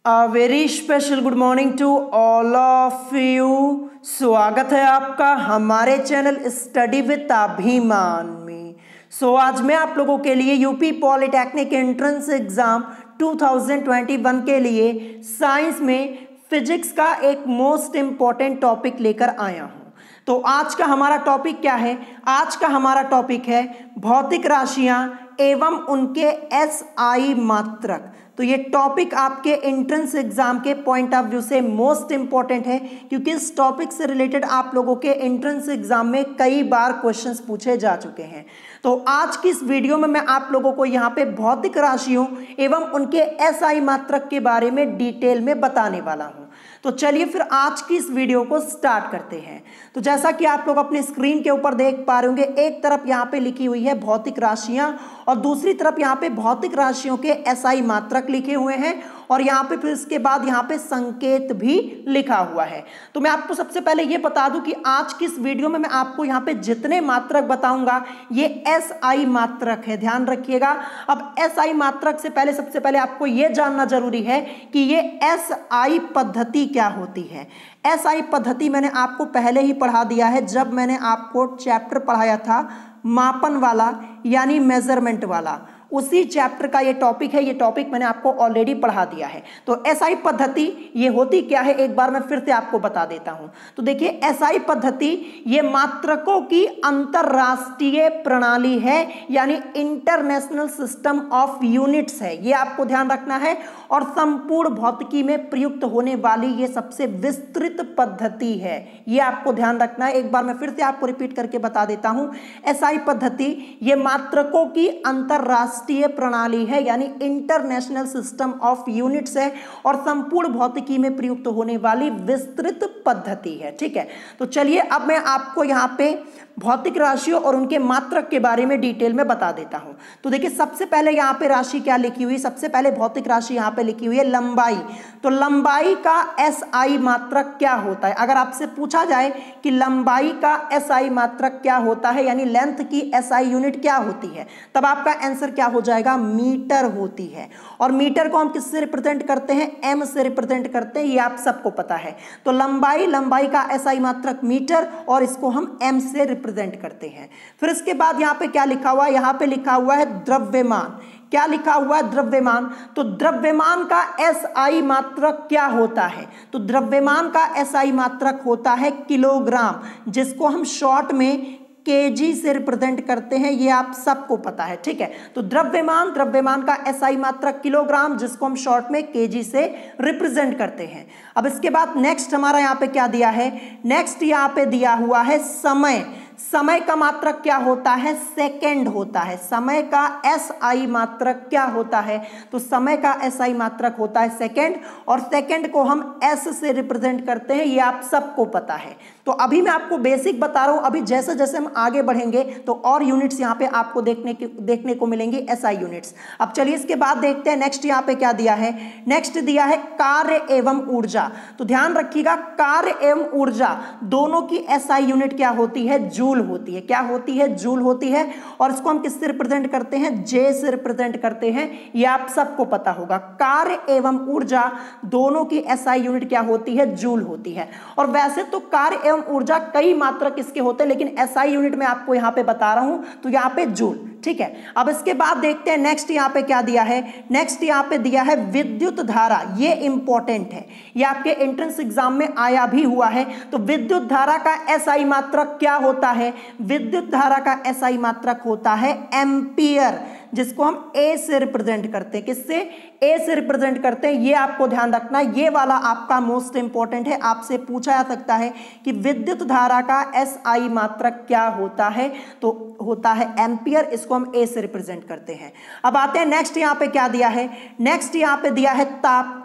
A very special good morning to all of you। स्वागत है आपका हमारे चैनल स्टडी विद अभिमान में। आज मैं आप लोगों के लिए यूपी पॉलिटेक्निक एंट्रेंस एग्जाम 2021 के लिए साइंस में फिजिक्स का एक मोस्ट इंपॉर्टेंट टॉपिक लेकर आया हूं। तो आज का हमारा टॉपिक क्या है? आज का हमारा टॉपिक है भौतिक राशियां एवं उनके एसआई मात्रक। तो ये टॉपिक आपके एंट्रेंस एग्जाम के पॉइंट ऑफ व्यू से मोस्ट इंपॉर्टेंट है, क्योंकि इस टॉपिक से रिलेटेड आप लोगों के एंट्रेंस एग्जाम में कई बार क्वेश्चंस पूछे जा चुके हैं। तो आज की इस वीडियो में मैं आप लोगों को यहाँ पे भौतिक राशियों एवं उनके एसआई मात्रक के बारे में डिटेल में बताने वाला हूँ। तो चलिए फिर आज की इस वीडियो को स्टार्ट करते हैं। तो जैसा कि आप लोग अपने स्क्रीन के ऊपर देख पा रहे होंगे, एक तरफ यहाँ पे लिखी हुई है भौतिक राशियां और दूसरी तरफ यहाँ पे भौतिक राशियों के एसआई मात्रक लिखे हुए हैं और यहाँ पे फिर इसके बाद यहाँ पे संकेत भी लिखा हुआ है। तो मैं आपको सबसे पहले ये बता दूं कि आज की इस वीडियो में मैं आपको यहाँ पे जितने मात्रक बताऊंगा ये एसआई मात्रक है, ध्यान रखिएगा। अब एसआई मात्रक से पहले सबसे पहले आपको ये जानना जरूरी है कि ये एसआई पद्धति क्या होती है। एसआई पद्धति मैंने आपको पहले ही पढ़ा दिया है जब मैंने आपको चैप्टर पढ़ाया था मापन वाला यानी मेजरमेंट वाला, उसी चैप्टर का ये टॉपिक है। ये टॉपिक मैंने आपको ऑलरेडी पढ़ा दिया है। तो एसआई पद्धति ये होती क्या है, एक बार मैं फिर से आपको बता देता हूं। तो देखिए, एसआई पद्धति ये मात्रकों की अंतरराष्ट्रीय प्रणाली है, यानी इंटरनेशनल सिस्टम ऑफ यूनिट्स है। ये आपको ध्यान रखना है और संपूर्ण भौतिकी में प्रयुक्त होने वाली ये सबसे विस्तृत पद्धति है। ये आपको ध्यान रखना है। एक बार मैं फिर से आपको रिपीट करके बता देता हूं। एसआई पद्धति ये मात्रकों की अंतरराष्ट्रीय प्रणाली है, यानी इंटरनेशनल सिस्टम ऑफ यूनिट्स है और संपूर्ण भौतिकी में प्रयुक्त होने वाली विस्तृत पद्धति है। ठीक है, तो चलिए अब मैं आपको यहाँ पे भौतिक राशियों और उनके मात्रक के बारे में डिटेल में बता देता हूं। तो देखिए, सबसे पहले यहाँ पे राशि क्या लिखी हुई, सबसे पहले भौतिक राशि यहाँ पे लिखी हुई है लंबाई। तो लंबाई का एसआई मात्रक क्या होता है? अगर आपसे पूछा जाए कि लंबाई का एसआई मात्रक क्या होता है, यानी लेंथ की एसआई यूनिट क्या होती है, तब आपका आंसर क्या हो जाएगा? मीटर होती है। और मीटर को हम किससे रिप्रेजेंट करते हैं? एम से रिप्रेजेंट करते हैं, ये आप सबको पता है। तो लंबाई का एसआई मात्रक मीटर और इसको हम एम से रिप्रेजेंट करते हैं। फिर इसके बाद यहाँ पे क्या लिखा हुआ है? यहाँ पे लिखा हुआ है द्रव्यमान। क्या लिखा हुआ है? द्रव्यमान। तो द्रव्यमान का एसआई मात्रक क्या होता है? तो द्रव्यमान का एसआई मात्रक होता है किलोग्राम, जिसको हम शॉर्ट में केजी से रिप्रेजेंट करते हैं, ये आप सबको पता है। ठीक है, तो द्रव्यमान का एसआई मात्रक किलोग्राम, जिसको हम शॉर्ट में केजी से रिप्रेजेंट करते हैं। अब इसके बाद नेक्स्ट हमारा यहाँ पे क्या दिया है? नेक्स्ट यहाँ पे दिया हुआ है समय। समय का मात्रक क्या होता है? सेकंड होता है। समय का एसआई मात्रक क्या होता है? तो समय का एसआई मात्रक होता है सेकंड, और सेकंड को हम एस से रिप्रेजेंट करते हैं, ये आप सबको पता है। तो अभी मैं आपको बेसिक बता रहा हूं, अभी जैसे जैसे हम आगे बढ़ेंगे तो और यूनिट्स यहाँ पे आपको देखने को मिलेंगी, एसआई यूनिट्स। अब चलिए इसके बाद देखते हैं नेक्स्ट यहाँ पे क्या दिया है। नेक्स्ट दिया है कार्य एवं ऊर्जा। तो ध्यान रखिएगा, कार्य एवं ऊर्जा दोनों की एसआई यूनिट क्या होती है? जूल होती है। क्या होती है? जूल होती है। और इसको हम किससे रिप्रेजेंट करते हैं? जे से रिप्रेजेंट करते हैं, ये आप सबको पता होगा। कार्य एवं ऊर्जा दोनों की एसआई यूनिट क्या होती है? जूल होती है। और वैसे तो कार्य एवं ऊर्जा कई मात्रक इसके होते हैं, लेकिन एसआई यूनिट में आपको यहां पे बता रहा हूं, तो यहां पे जूल। ठीक है, अब इसके बाद देखते हैं नेक्स्ट यहाँ पे क्या दिया है। नेक्स्ट यहाँ पे दिया है विद्युत धारा। ये इंपॉर्टेंट है, ये आपके एंट्रेंस एग्जाम में आया भी हुआ है। तो विद्युत धारा का एसआई मात्रक क्या होता है? विद्युत धारा का एसआई मात्रक होता है एम्पियर, जिसको हम ए से रिप्रेजेंट करते हैं। किससे? ए से रिप्रेजेंट करते हैं, ये आपको ध्यान रखना है। ये वाला आपका मोस्ट इंपॉर्टेंट है, आपसे पूछा जा सकता है कि विद्युत धारा का एसआई मात्रक क्या होता है? तो होता है एम्पियर, इसको हम ए से रिप्रेजेंट करते हैं। अब आते हैं नेक्स्ट यहाँ पे क्या दिया है। नेक्स्ट यहाँ पे दिया है ताप।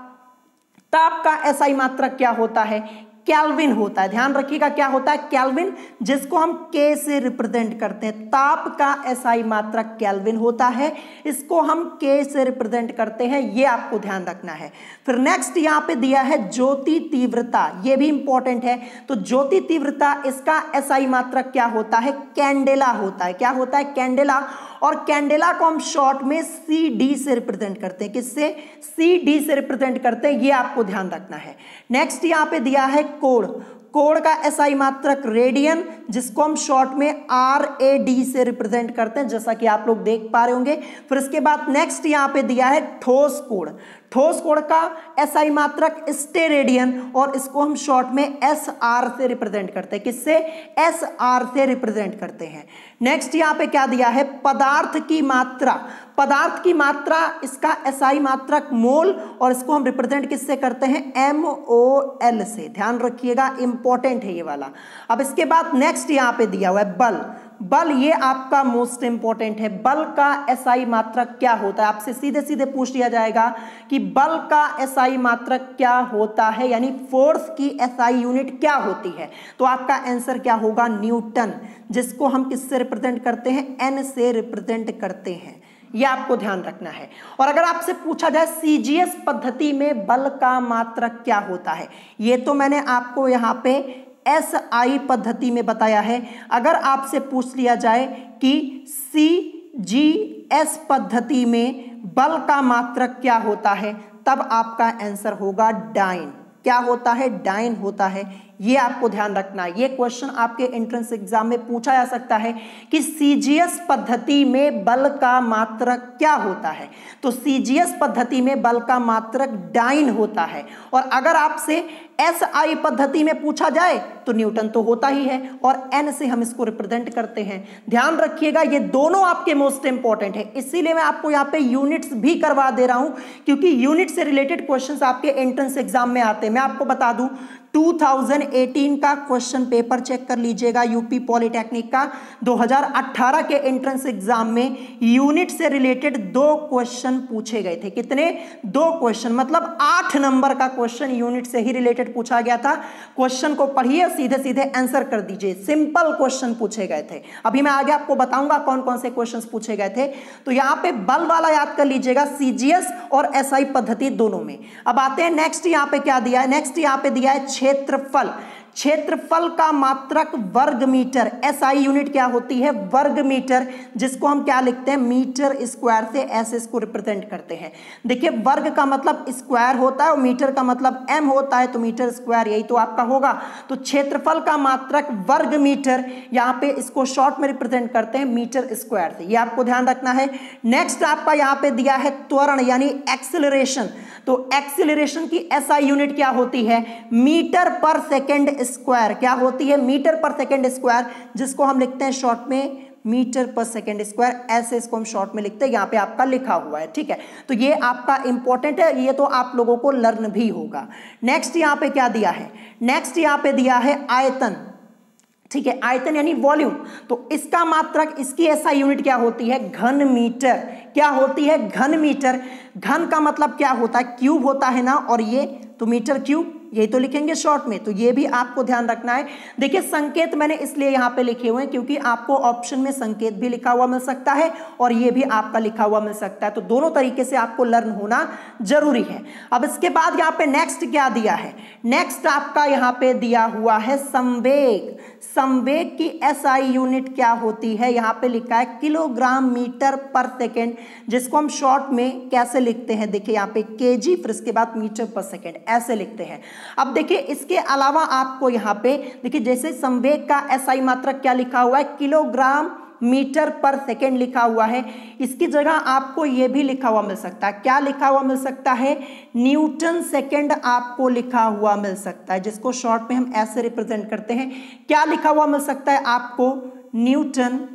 ताप का एसआई मात्रक क्या होता है? केल्विन होता है। ध्यान रखिएगा, क्या होता है? केल्विन, जिसको हम के से रिप्रेजेंट करते हैं। ताप का एसआई मात्रक केल्विन होता है, इसको हम के से रिप्रेजेंट करते हैं, ये आपको ध्यान रखना है। फिर नेक्स्ट यहाँ पे दिया है ज्योति तीव्रता, ये भी इंपॉर्टेंट है। तो ज्योति तीव्रता, इसका एसआई मात्रक क्या होता है? कैंडेला होता है। क्या होता है? कैंडेला। और कैंडेला को हम शॉर्ट में CD से रिप्रेजेंट करते हैं। किससे? CD से रिप्रेजेंट करते हैं, ये आपको ध्यान रखना है। नेक्स्ट यहाँ पे दिया है कोण। कोण का SI मात्रक रेडियन, जिसको हम शॉर्ट में RAD से रिप्रेजेंट करते हैं, जैसा कि आप लोग देख पा रहे होंगे। फिर इसके बाद नेक्स्ट यहाँ पे दिया है ठोस कोण। ठोस कोण का SI मात्रक स्टेरेडियन, और इसको हम शॉर्ट में SR से रिप्रेजेंट करते हैं। किससे? SR से रिप्रेजेंट करते हैं। नेक्स्ट यहाँ पे क्या दिया है? पदार्थ की मात्रा। पदार्थ की मात्रा, इसका SI मात्रक मोल, और इसको हम रिप्रेजेंट किससे करते हैं? MOL से। ध्यान रखिएगा, इंपॉर्टेंट है ये वाला। अब इसके बाद नेक्स्ट यहाँ पे दिया हुआ है बल। बल ये आपका मोस्ट इंपॉर्टेंट है। बल का SI मात्रक क्या होता है? आपसे सीधे सीधे पूछ लिया जाएगा कि बल का SI मात्रक क्या होता है, यानी फोर्स की SI यूनिट क्या होती है। तो आपका आंसर क्या होगा? न्यूटन, जिसको हम किससे रिप्रेजेंट करते हैं? N से रिप्रेजेंट करते हैं। ये आपको ध्यान रखना है। और अगर आपसे पूछा जाए CGS पद्धति में बल का मात्रक क्या होता है, ये तो मैंने आपको यहाँ पे SI पद्धति में बताया है। अगर आपसे पूछ लिया जाए कि CGS पद्धति में बल का मात्रक क्या होता है, तब आपका आंसर होगा डाइन। क्या होता है? डाइन होता है। ये आपको ध्यान रखना है। ये क्वेश्चन आपके एंट्रेंस एग्जाम में पूछा जा सकता है कि CGS पद्धति में बल का मात्रक क्या होता है। तो CGS पद्धति में बल का मात्रक डाइन होता है। और अगर आपसे SI पद्धति में पूछा जाए तो न्यूटन तो होता ही है, और N से हम इसको रिप्रेजेंट करते हैं। ध्यान रखिएगा, ये दोनों आपके मोस्ट इंपॉर्टेंट है, इसीलिए मैं आपको यहाँ पे यूनिट्स भी करवा दे रहा हूं, क्योंकि यूनिट से रिलेटेड क्वेश्चंस आपके एंट्रेंस एग्जाम में आते हैं। मैं आपको बता दूं, 2018 का क्वेश्चन पेपर चेक कर लीजिएगा, यूपी पॉलिटेक्निक का 2018 के एंट्रेंस एग्जाम में यूनिट से रिलेटेड 2 क्वेश्चन पूछे गए थे। कितने? 2 क्वेश्चन, मतलब 8 नंबर का क्वेश्चन यूनिट से ही रिलेटेड पूछा गया था। क्वेश्चन को पढ़िए, सीधे सीधे आंसर कर दीजिए। सिंपल क्वेश्चन पूछे गए थे। अभी मैं आगे आपको बताऊंगा कौन कौन से क्वेश्चन पूछे गए थे। तो यहां पे बल वाला याद कर लीजिएगा, CGS और SI पद्धति दोनों में। अब आते हैं नेक्स्ट, यहां पे क्या दिया है? नेक्स्ट यहां पे दिया है क्षेत्रफल। क्षेत्रफल का मात्रक वर्ग मीटर। SI यूनिट क्या होती है? वर्ग मीटर, जिसको हम क्या लिखते हैं? मीटर स्क्वायर से ऐसे इसको रिप्रेजेंट करते हैं। देखिए, वर्ग का मतलब स्क्वायर होता है और मीटर का मतलब m होता है, तो मीटर स्क्वायर यही तो आपका होगा। तो क्षेत्रफल का मात्रक वर्ग मीटर, यहाँ पे इसको शॉर्ट में रिप्रेजेंट करते हैं मीटर स्क्वायर से। ये आपको ध्यान रखना है। नेक्स्ट आपका यहाँ पे दिया है त्वरण यानी एक्सेलरेशन। तो एक्सेलरेशन की SI यूनिट क्या होती है? मीटर पर सेकेंड स्क्वायर। क्या होती है? मीटर पर सेकेंड स्क्वायर, जिसको हम लिखते हैं शॉर्ट में मीटर पर सेकेंड स्क्वायर। ऐसे इसको हम शॉर्ट में लिखते हैं, यहाँ पे आपका लिखा हुआ है। ठीक है, तो ये आपका इंपॉर्टेंट है, ये तो आप लोगों को लर्न भी होगा। नेक्स्ट यहाँ पे क्या दिया है? नेक्स्ट यहाँ पे दिया है आयतन। ठीक है, आयतन यानी वॉल्यूम। तो इसका मात्रक, इसकी SI यूनिट क्या होती है? घन मीटर। क्या होती है? घन मीटर। घन का मतलब क्या होता है? क्यूब होता है ना, और ये तो मीटर क्यूब, यही तो लिखेंगे शॉर्ट में। तो ये भी आपको ध्यान रखना है। देखिए, संकेत मैंने इसलिए यहाँ पे लिखे हुए हैं क्योंकि आपको ऑप्शन में संकेत भी लिखा हुआ मिल सकता है और ये भी आपका लिखा हुआ मिल सकता है। तो दोनों तरीके से आपको लर्न होना जरूरी है। अब इसके बाद यहाँ पे नेक्स्ट क्या दिया है? नेक्स्ट आपका यहाँ पे दिया हुआ है संवेग। संवेग की SI यूनिट क्या होती है? यहाँ पे लिखा है किलोग्राम मीटर पर सेकेंड, जिसको हम शॉर्ट में कैसे लिखते हैं? देखिए यहाँ पे kg, फिर इसके बाद मीटर पर सेकेंड, ऐसे लिखते हैं। अब देखिए, इसके अलावा आपको यहाँ पे देखिए, जैसे संवेग का SI मात्रक क्या लिखा हुआ है? किलोग्राम मीटर पर सेकेंड लिखा हुआ है। इसकी जगह आपको यह भी लिखा हुआ मिल सकता है। क्या लिखा हुआ मिल सकता है? न्यूटन सेकेंड आपको लिखा हुआ मिल सकता है, जिसको शॉर्ट में हम ऐसे रिप्रेजेंट करते हैं। क्या लिखा हुआ मिल सकता है आपको? न्यूटन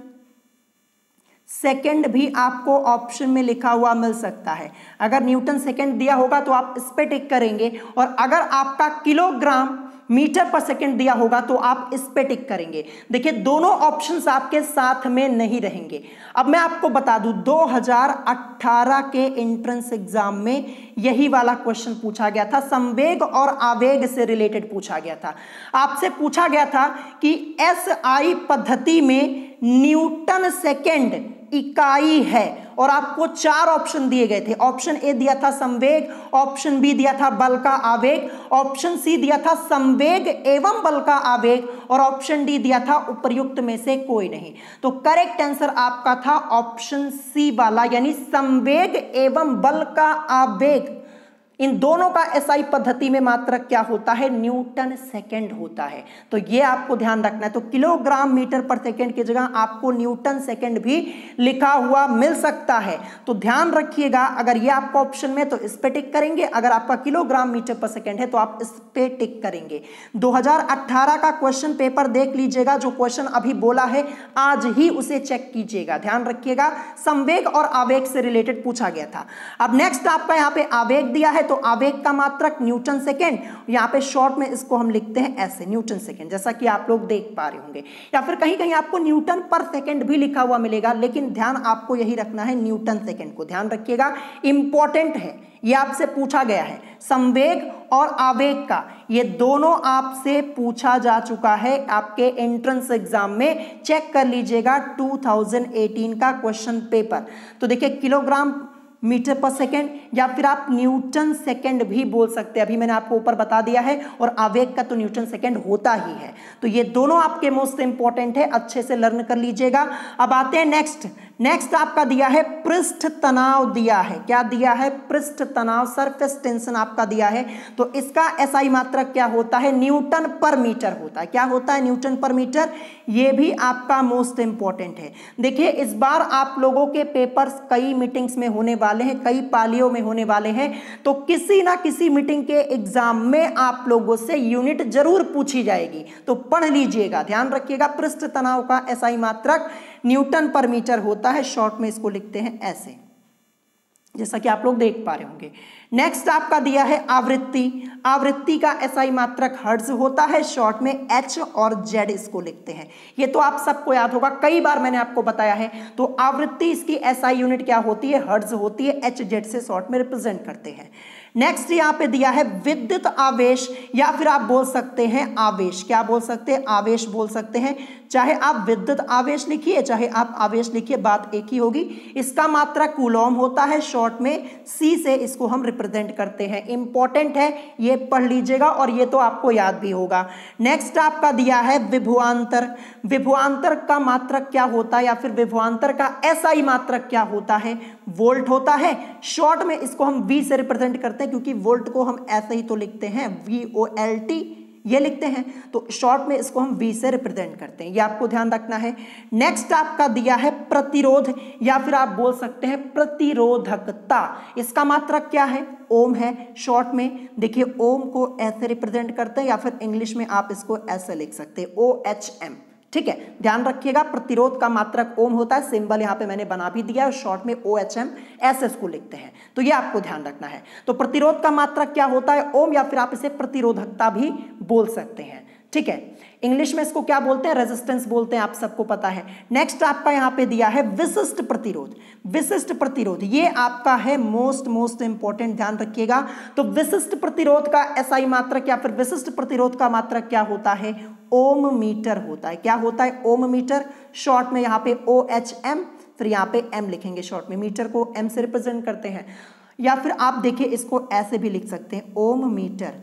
सेकेंड भी आपको ऑप्शन में लिखा हुआ मिल सकता है। अगर न्यूटन सेकेंड दिया होगा तो आप इस पे टिक करेंगे, और अगर आपका किलोग्राम मीटर पर सेकेंड दिया होगा तो आप इस पे टिक करेंगे। देखिए, दोनों ऑप्शंस आपके साथ में नहीं रहेंगे। अब मैं आपको बता दूं, 2018 के एंट्रेंस एग्जाम में यही वाला क्वेश्चन पूछा गया था। संवेग और आवेग से रिलेटेड पूछा गया था। आपसे पूछा गया था कि SI पद्धति में न्यूटन सेकेंड इकाई है। और आपको 4 ऑप्शन दिए गए थे। ऑप्शन ए दिया था संवेग, ऑप्शन बी दिया था बल का आवेग, ऑप्शन सी दिया था संवेग एवं बल का आवेग, और ऑप्शन डी दिया था उपर्युक्त में से कोई नहीं। तो करेक्ट आंसर आपका था ऑप्शन सी वाला, यानी संवेग एवं बल का आवेग। इन दोनों का एसआई पद्धति में मात्रक क्या होता है? न्यूटन सेकेंड होता है। तो ये आपको ध्यान रखना है। तो किलोग्राम मीटर पर सेकेंड की जगह आपको न्यूटन सेकेंड भी लिखा हुआ मिल सकता है। तो ध्यान रखिएगा, अगर ये आपका ऑप्शन में तो इस पे टिक करेंगे, अगर आपका किलोग्राम मीटर पर सेकेंड है तो आप इस पे टिक करेंगे। 2018 का क्वेश्चन पेपर देख लीजिएगा, जो क्वेश्चन अभी बोला है आज ही उसे चेक कीजिएगा। ध्यान रखिएगा, संवेग और आवेग से रिलेटेड पूछा गया था। अब नेक्स्ट आपका यहाँ पे आवेग दिया है, तो आवेग का मात्रक न्यूटन सेकेंड, यहाँ पे शॉर्ट में इसको हम लिखते हैं ऐसे, न्यूटन सेकेंड, जैसा कि आप लोग देख पा रहे होंगे। या फिर कहीं कहीं आपको न्यूटन पर सेकेंड भी लिखा हुआ मिलेगा, लेकिन ध्यान आपको यही रखना है न्यूटन सेकेंड को। ध्यान रखिएगा, इंपॉर्टेंट है, ये आपसे पूछा गया है। संवेग और आवेग का ये दोनों आपसे पूछा जा चुका है आपके एंट्रेंस एग्जाम में, चेक कर लीजिएगा 2018 का क्वेश्चन पेपर। तो देखिए, किलोग्राम मीटर पर सेकेंड या फिर आप न्यूटन सेकेंड भी बोल सकते हैं, अभी मैंने आपको ऊपर बता दिया है। और आवेग का तो न्यूटन सेकेंड होता ही है। तो ये दोनों आपके मोस्ट इंपॉर्टेंट है, अच्छे से लर्न कर लीजिएगा। अब आते हैं नेक्स्ट आपका दिया है पृष्ठ तनाव दिया है। क्या दिया है? पृष्ठ तनाव, सरफेस टेंशन आपका दिया है। तो इसका एसआई मात्रक क्या होता है? न्यूटन पर मीटर होता है। क्या होता है? न्यूटन पर मीटर। ये भी आपका मोस्ट इंपॉर्टेंट है। देखिए, इस बार आप लोगों के पेपर्स कई मीटिंग्स में होने वाले हैं, कई पालियों में होने वाले हैं। तो किसी ना किसी मीटिंग के एग्जाम में आप लोगों से यूनिट जरूर पूछी जाएगी, तो पढ़ लीजिएगा। ध्यान रखिएगा, पृष्ठ तनाव का एसआई मात्रक न्यूटन पर मीटर होता है। शॉर्ट में इसको लिखते हैं ऐसे, जैसा कि आप लोग देख पा रहे होंगे। नेक्स्ट आपका दिया है आवृत्ति का एसआई मात्रक हर्ट्ज होता है। शॉर्ट में एच और जेड इसको लिखते हैं। ये तो आप सबको याद होगा, कई बार मैंने आपको बताया है। तो आवृत्ति, इसकी एसआई यूनिट क्या होती है? हर्ट्ज होती है। एच जेड से शॉर्ट में रिप्रेजेंट करते हैं। नेक्स्ट यहाँ पे दिया है विद्युत आवेश, या फिर आप बोल सकते हैं आवेश। क्या बोल सकते हैं? आवेश बोल सकते हैं। चाहे आप विद्युत आवेश लिखिए, चाहे आप आवेश लिखिए, बात एक ही होगी। इसका मात्रक कूलॉम होता है। शॉर्ट में सी से इसको हम रिप्रेजेंट करते हैं। इंपॉर्टेंट है, ये पढ़ लीजिएगा और ये तो आपको याद भी होगा। नेक्स्ट आपका दिया है विभवांतर। विभवांतर का मात्रक क्या होता है, या फिर विभवांतर का एसआई मात्रक क्या होता है? वोल्ट होता है। शॉर्ट में इसको हम वी से रिप्रेजेंट करते हैं, क्योंकि वोल्ट को हम ऐसे ही तो लिखते हैं, VOLT ये लिखते हैं। तो शॉर्ट में इसको हम V से रिप्रेजेंट करते हैं, ये आपको ध्यान रखना है। नेक्स्ट आपका दिया है प्रतिरोध, या फिर आप बोल सकते हैं प्रतिरोधकता। इसका मात्रक क्या है? ओम है। शॉर्ट में देखिए, ओम को ऐसे रिप्रेजेंट करते हैं, या फिर इंग्लिश में आप इसको ऐसे लिख सकते हैं, OHM। ठीक है, ध्यान रखिएगा, प्रतिरोध का मात्रक ओम होता है। सिंबल यहाँ पे मैंने बना भी दिया है, शॉर्ट में OHM ऐसे इसको लिखते हैं। तो ये आपको ध्यान रखना है। तो प्रतिरोध का मात्रक क्या होता है? ओम, या फिर आप इसे प्रतिरोधकता भी बोल सकते हैं। ठीक है, इंग्लिश में इसको क्या बोलते हैं? रेजिस्टेंस बोलते हैं, आप सबको पता है। नेक्स्ट आपका यहाँ पे दिया है विशिष्ट प्रतिरोध। विशिष्ट प्रतिरोध ये आपका है मोस्ट इंपॉर्टेंट, ध्यान रखिएगा। तो विशिष्ट प्रतिरोध का एसआई मात्रक या फिर विशिष्ट प्रतिरोध का मात्रक क्या होता है? ओम मीटर होता है। क्या होता है? ओम मीटर। शॉर्ट में यहाँ पे OHM, फिर यहाँ पे M लिखेंगे। शॉर्ट में मीटर को M से रिप्रेजेंट करते हैं, या फिर आप देखिए इसको ऐसे भी लिख सकते हैं, ओम मीटर।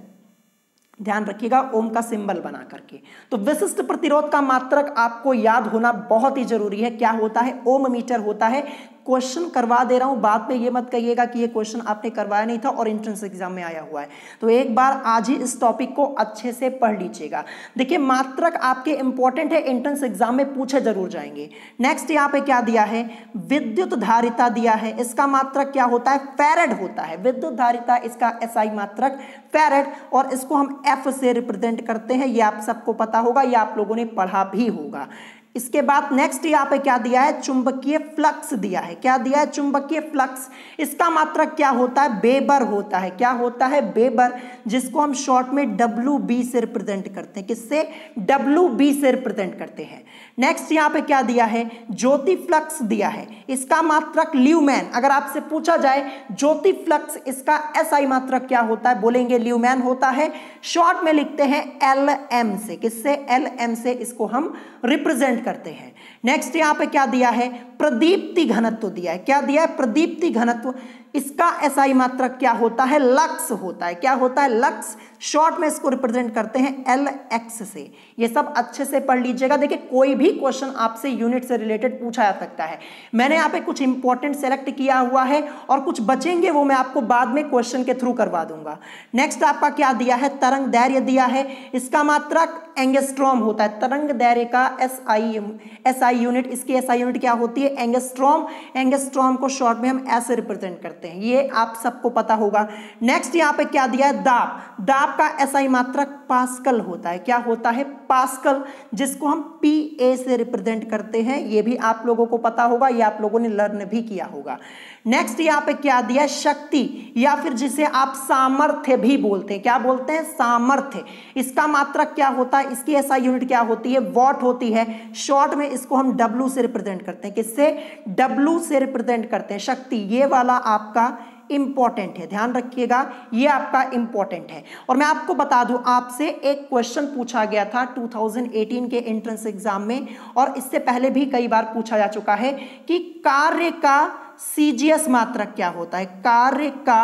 ध्यान रखिएगा, ओम का सिंबल बना करके। तो विशिष्ट प्रतिरोध का मात्रक आपको याद होना बहुत ही जरूरी है। क्या होता है? ओम मीटर होता है। क्वेश्चन करवा दे रहा हूं, बाद में ये मत कहिएगा कि ये क्वेश्चन आपने करवाया नहीं था और एंट्रेंस एग्जाम में आया हुआ है। तो एक बार आज ही इस टॉपिक को अच्छे से पढ़ लीजिएगा। देखिए, मात्रक आपके इंपॉर्टेंट है, एंट्रेंस एग्जाम में पूछे जरूर जाएंगे। नेक्स्ट यहाँ पे क्या दिया है? विद्युत धारिता दिया है। इसका मात्रक क्या होता है? फैरेड होता है। विद्युत धारिता, इसका एसआई मात्रक फैरेड, और इसको हम F से रिप्रेजेंट करते हैं। ये आप सबको पता होगा, ये आप लोगों ने पढ़ा भी होगा। इसके बाद नेक्स्ट यहाँ पे क्या दिया है? चुंबकीय फ्लक्स दिया है। क्या दिया है? चुंबकीय फ्लक्स। इसका मात्रक क्या होता है? वेबर होता है। क्या होता है? वेबर, जिसको हम शॉर्ट में WB से रिप्रेजेंट करते हैं। किससे? WB से रिप्रेजेंट करते हैं। नेक्स्ट यहाँ पे क्या दिया है? ज्योति फ्लक्स दिया है। इसका मात्रक ल्यूमेन। अगर आपसे पूछा जाए ज्योति फ्लक्स, इसका एसआई मात्रक क्या होता है? बोलेंगे ल्यूमेन होता है। शॉर्ट में लिखते हैं LM से। किससे? LM से इसको हम रिप्रेजेंट रिप्रेजेंट करते हैं। नेक्स्ट यहाँ पे क्या दिया है, प्रदीप्ति घनत्व दिया है। क्या दिया है, प्रदीप्ति घनत्व। इसका एसआई मात्रक क्या होता है, लक्स होता है। क्या होता है, लक्स। शॉर्ट में इसको रिप्रेजेंट करते हैं एल एक्स से। ये सब अच्छे से पढ़ लीजिएगा। देखिए कोई भी क्वेश्चन आपसे यूनिट से रिलेटेड पूछा जा सकता है। मैंने यहाँ पे कुछ इंपॉर्टेंट सेलेक्ट किया हुआ है और कुछ बचेंगे वो मैं आपको बाद में क्वेश्चन के थ्रू करवा दूंगा। नेक्स्ट आपका क्या दिया है, तरंग दैर्घ्य दिया है। इसका मात्रक एंगस्ट्रॉम होता है। तरंग दैर्घ्य का एसआई यूनिट, इसकी एसआई यूनिट क्या होती है, एंगस्ट्रॉम। एंगस्ट्रॉम को शॉर्ट में हम ऐसे रिप्रेजेंट करते हैं, ये आप सबको पता होगा। नेक्स्ट यहाँ पे क्या दिया है, दाब। दाब का एसआई मात्रक पास्कल होता है। क्या होता है, पास्कल, जिसको हम पीए से रिप्रेजेंट करते हैं। ये भी आप लोगों को पता होगा, ये आप लोगों ने लर्न भी किया होगा। नेक्स्ट यहाँ पे क्या दिया है, शक्ति, या फिर जिसे आप सामर्थ्य भी बोलते हैं। क्या बोलते हैं, सामर्थ्य। इसका मात्रक क्या होता है, इसकी एसआई यूनिट क्या होती है, वॉट होती है। शॉर्ट में इसको हम डब्ल्यू से रिप्रेजेंट करते हैं। किससे, डब्ल्यू से रिप्रेजेंट करते हैं, शक्ति। ये वाला आपका इंपॉर्टेंट है, ध्यान रखिएगा, ये आपका इंपॉर्टेंट है। और मैं आपको बता दूं, आपसे एक क्वेश्चन पूछा गया था 2018 के एंट्रेंस एग्जाम में, और इससे पहले भी कई बार पूछा जा चुका है कि कार्य का सीजीएस मात्रक क्या होता है। कार्य का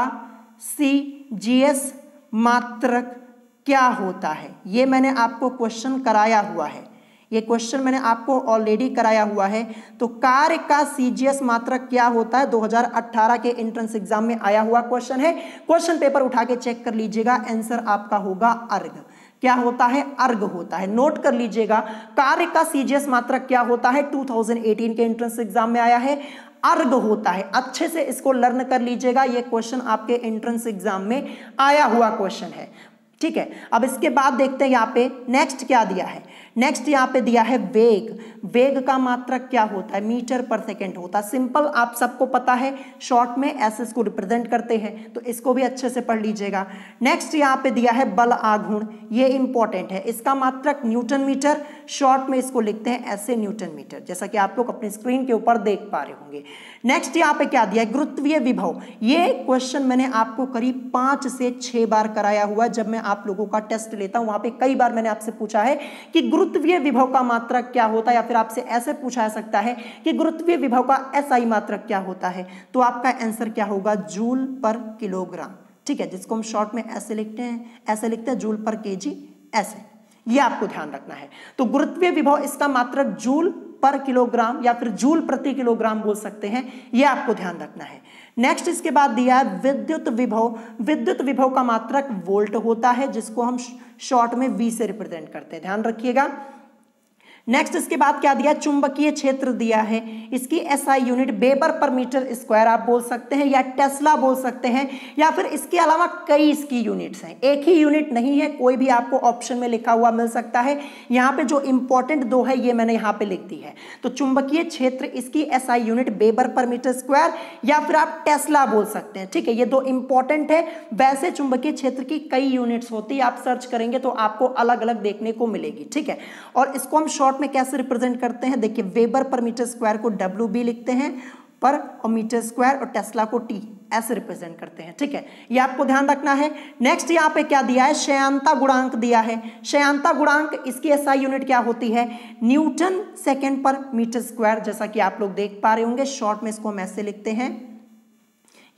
सीजीएस मात्रक क्या होता है, ये मैंने आपको क्वेश्चन कराया हुआ है। ये क्वेश्चन मैंने आपको ऑलरेडी कराया हुआ है। तो कार्य का सीजीएस मात्रक क्या होता है, 2018 के एंट्रेंस एग्जाम में आया हुआ क्वेश्चन है। क्वेश्चन पेपर उठा के चेक कर लीजिएगा, आंसर आपका होगा अर्घ। क्या होता है, अर्घ होता है। नोट कर लीजिएगा, कार्य का सीजीएस मात्रक क्या होता है, 2018 के एंट्रेंस एग्जाम में आया है, अर्घ होता है। अच्छे से इसको लर्न कर लीजिएगा, ये क्वेश्चन आपके एंट्रेंस एग्जाम में आया हुआ क्वेश्चन है, ठीक है। अब इसके बाद देखते हैं यहाँ पे नेक्स्ट क्या दिया है। नेक्स्ट यहाँ पे दिया है वेग। वेग का मात्रक क्या होता है, मीटर पर सेकेंड होता है। सिंपल, आप सबको पता है, शॉर्ट में ऐसे इसको रिप्रेजेंट करते हैं, तो इसको भी अच्छे से पढ़ लीजिएगा। नेक्स्ट यहाँ पे दिया है बल आघूर्ण, ये इंपॉर्टेंट है। इसका मात्रक न्यूटन मीटर, शॉर्ट में इसको लिखते हैं ऐसे न्यूटन मीटर, जैसा कि आप लोग अपनी स्क्रीन के ऊपर देख पा रहे होंगे। नेक्स्ट यहाँ पे क्या दिया है, गुरुत्वीय विभव। ये क्वेश्चन मैंने आपको करीब 5 से 6 बार कराया हुआ। जब मैं आप लोगों का टेस्ट लेता हूं, वहां पे कई बार मैंने आपसे पूछा है कि गुरुत्वीय विभव का मात्रक क्या होता है, या फिर आपसे ऐसे पूछा जा सकता है कि गुरुत्वीय विभव का एसआई मात्रक क्या होता है। तो आपका आंसर क्या होगा, जूल पर किलोग्राम, ठीक है, जिसको हम शॉर्ट में ऐसे लिखते हैं, ऐसे लिखते हैं जूल पर केजी, ऐसे। ये आपको ध्यान रखना है। तो गुरुत्वीय विभव, इसका मात्रक जूल पर किलोग्राम या फिर जूल प्रति किलोग्राम बोल सकते हैं, ये आपको ध्यान रखना है। नेक्स्ट इसके बाद दिया है विद्युत विभव। विद्युत विभव का मात्रक वोल्ट होता है, जिसको हम शॉर्ट में वी से रिप्रेजेंट करते हैं, ध्यान रखिएगा। नेक्स्ट इसके बाद क्या दिया, चुंबकीय क्षेत्र दिया है। इसकी SI unit weber per metre square आप बोल सकते हैं, या टेस्ला बोल सकते हैं, या फिर इसके अलावा कई इसकी यूनिट्स हैं, एक ही यूनिट नहीं है, कोई भी आपको ऑप्शन में लिखा हुआ मिल सकता है। यहाँ पे जो इंपॉर्टेंट दो है ये मैंने यहाँ पे लिख दी है। तो चुंबकीय क्षेत्र, इसकी SI unit weber per metre square, या फिर आप टेस्ला बोल सकते हैं, ठीक है। ये दो इंपॉर्टेंट है। वैसे चुंबकीय क्षेत्र की कई यूनिट्स होती है, आप सर्च करेंगे तो आपको अलग अलग देखने को मिलेगी, ठीक है। और इसको हम शॉर्ट में कैसे रिप्रेजेंट करते हैं, देखिए वेबर पर मीटर स्क्वायर को डब्ल्यू बी लिखते हैं पर, और मीटर स्क्वायर और टेस्ला को टी ऐसे रिप्रेजेंट करते हैं, ठीक है। ये आपको ध्यान रखना है। नेक्स्ट यहाँ पे क्या दिया है, श्यानता गुणांक दिया है। श्यानता गुणांक, इसकी एसआई यूनिट क्या होती है, न्यूटन सेकेंड पर मीटर स्क्वायर, जैसा कि आप लोग देख पा रहे होंगे। शॉर्ट में इसको हम ऐसे लिखते हैं,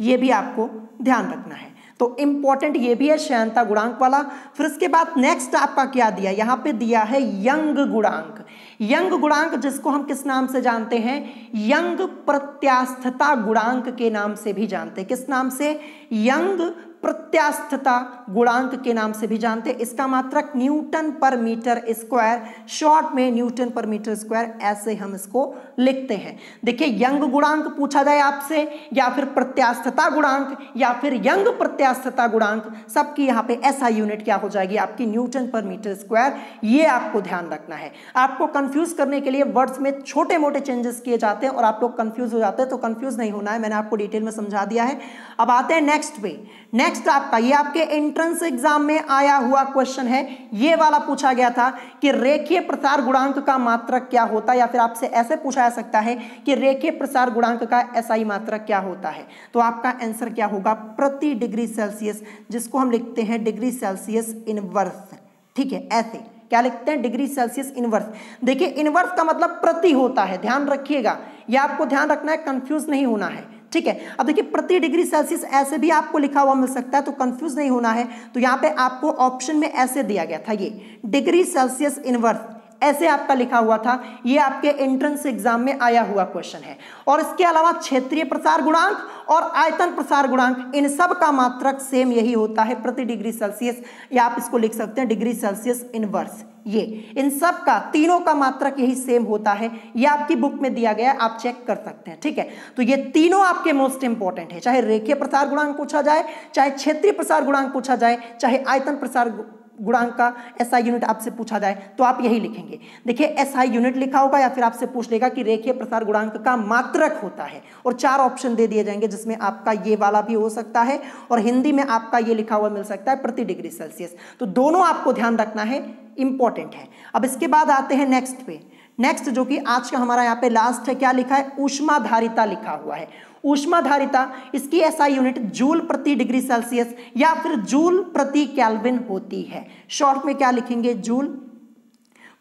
ये भी आपको ध्यान रखना है। तो इंपॉर्टेंट ये भी है श्यानता गुणांक वाला। फिर इसके बाद नेक्स्ट आपका क्या दिया, यहाँ पे दिया है यंग गुणांक। यंग गुणांक, जिसको हम किस नाम से जानते हैं, यंग प्रत्यास्थता गुणांक के नाम से भी जानते हैं। किस नाम से, यंग प्रत्यास्थता गुणांक के नाम से भी जानते हैं। इसका मात्रक न्यूटन पर मीटर स्क्वायर, शॉर्ट में न्यूटन पर मीटर स्क्वायर, ऐसे हम इसको लिखते हैं। देखिए यंग गुणांक पूछा जाए आपसे, या फिर प्रत्यास्थता गुणांक, या फिर यंग प्रत्यास्थता गुणांक, सबकी यहाँ पे एसआई यूनिट क्या हो जाएगी आपकी, न्यूटन पर मीटर स्क्वायर। ये आपको ध्यान रखना है। आपको कंफ्यूज करने के लिए वर्ड्स में छोटे मोटे चेंजेस किए जाते हैं और आप लोग कंफ्यूज हो जाते हैं, तो कंफ्यूज नहीं होना है, मैंने आपको डिटेल में समझा दिया है। अब आते हैं नेक्स्ट पे। नेक्स्ट आपका, ये आपके एंट्रेंस एग्जाम में आया हुआ क्वेश्चन है। ये वाला पूछा गया था कि रेखीय प्रसार गुणांक का मात्रक क्या होता है, या फिर आपसे ऐसे पूछा जा सकता है कि रेखीय प्रसार गुणांक का एसआई मात्रक क्या होता है। तो आपका आंसर क्या होगा, प्रति डिग्री सेल्सियस, जिसको हम लिखते हैं डिग्री सेल्सियस इनवर्स, ठीक है, ऐसे क्या लिखते हैं, डिग्री सेल्सियस इनवर्स। देखिए इनवर्स का मतलब प्रति होता है, ध्यान रखिएगा, यह आपको ध्यान रखना है, कंफ्यूज नहीं होना है, ठीक है। अब देखिए प्रति डिग्री सेल्सियस ऐसे भी आपको लिखा हुआ मिल सकता है, तो कंफ्यूज नहीं होना है। तो यहाँ पे आपको ऑप्शन में ऐसे दिया गया था, ये डिग्री सेल्सियस इनवर्स ऐसे आपका लिखा हुआ था, ये आपके एंट्रेंस एग्जाम में आया हुआ क्वेश्चन है। और इसके अलावा क्षेत्रीय प्रसार गुणांक और आयतन प्रसार गुणांक, इन सब का मात्रक सेम यही होता है, प्रति डिग्री सेल्सियस, या आप इसको लिख सकते हैं डिग्री सेल्सियस इनवर्स। ये इन सब का, तीनों का मात्रक यही सेम होता है, ये आपकी बुक में दिया गया है, आप चेक कर सकते हैं, ठीक है। तो ये तीनों आपके मोस्ट इंपॉर्टेंट है, चाहे रेखीय प्रसार गुणांक पूछा जाए, चाहे क्षेत्रीय प्रसार गुणांक पूछा जाए, चाहे आयतन प्रसार गुणांक का एसआई यूनिट आपसे पूछा जाए, तो आप यही लिखेंगे। देखिए एसआई यूनिट लिखा होगा या फिर आपसे पूछ लेगा कि रेखीय प्रसार गुणांक का मात्रक होता है, और 4 ऑप्शन दे दिए जाएंगे, जिसमें आपका ये वाला भी हो सकता है और हिंदी में आपका ये लिखा हुआ मिल सकता है प्रति डिग्री सेल्सियस। तो दोनों आपको ध्यान रखना है, इंपॉर्टेंट है। अब इसके बाद आते हैं नेक्स्ट पे, नेक्स्ट जो कि आज का हमारा यहाँ पे लास्ट है, क्या लिखा है, ऊष्माधारिता लिखा हुआ है। ऊष्माधारिता, इसकी एसआई यूनिट जूल प्रति डिग्री सेल्सियस या फिर जूल प्रति केल्विन होती है। शॉर्ट में क्या लिखेंगे, जूल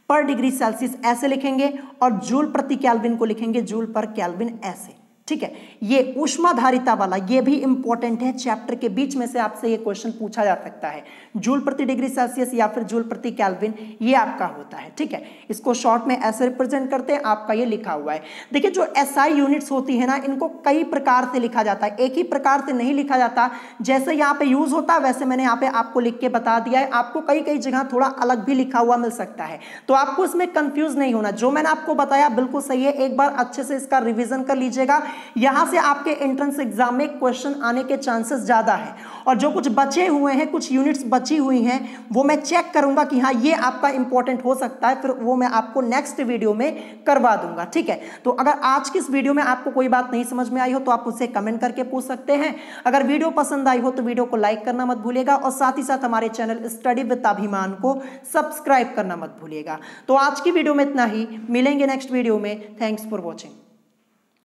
पर डिग्री सेल्सियस ऐसे लिखेंगे, और जूल प्रति केल्विन को लिखेंगे जूल पर केल्विन ऐसे, ठीक है। ये ऊष्माधारिता वाला ये भी इंपॉर्टेंट है, चैप्टर के बीच में से आपसे ये क्वेश्चन पूछा जा सकता है, जूल प्रति डिग्री सेल्सियस या फिर जूल प्रति केल्विन, ये आपका होता है, ठीक है। इसको शॉर्ट में ऐसे रिप्रेजेंट करते हैं, आपका ये लिखा हुआ है। देखिए जो एसआई यूनिट्स होती है ना, इनको कई प्रकार से लिखा जाता है, एक ही प्रकार से नहीं लिखा जाता। जैसे यहाँ पे यूज होता है वैसे मैंने यहाँ पे आपको लिख के बता दिया है, आपको कई कई जगह थोड़ा अलग भी लिखा हुआ मिल सकता है, तो आपको इसमें कंफ्यूज नहीं होना। जो मैंने आपको बताया बिल्कुल सही है, एक बार अच्छे से इसका रिविजन कर लीजिएगा, यहां से आपके एंट्रेंस एग्जाम में क्वेश्चन आने के चांसेस ज्यादा है। और जो कुछ बचे हुए हैं, कुछ यूनिट्स बची हुई हैं, वो मैं चेक करूंगा कि हाँ ये आपका इंपॉर्टेंट हो सकता है, फिर वो मैं आपको नेक्स्ट वीडियो में करवा दूंगा, ठीक है। तो अगर आज की इस वीडियो में आपको कोई बात नहीं समझ में आई हो तो आप मुझसे कमेंट करके पूछ सकते हैं। अगर वीडियो पसंद आई हो तो वीडियो को लाइक करना मत भूलिएगा, और साथ ही साथ हमारे चैनल स्टडी विद अभिमान को सब्सक्राइब करना मत भूलिएगा। तो आज की वीडियो में इतना ही, मिलेंगे नेक्स्ट वीडियो में। Thanks for watching.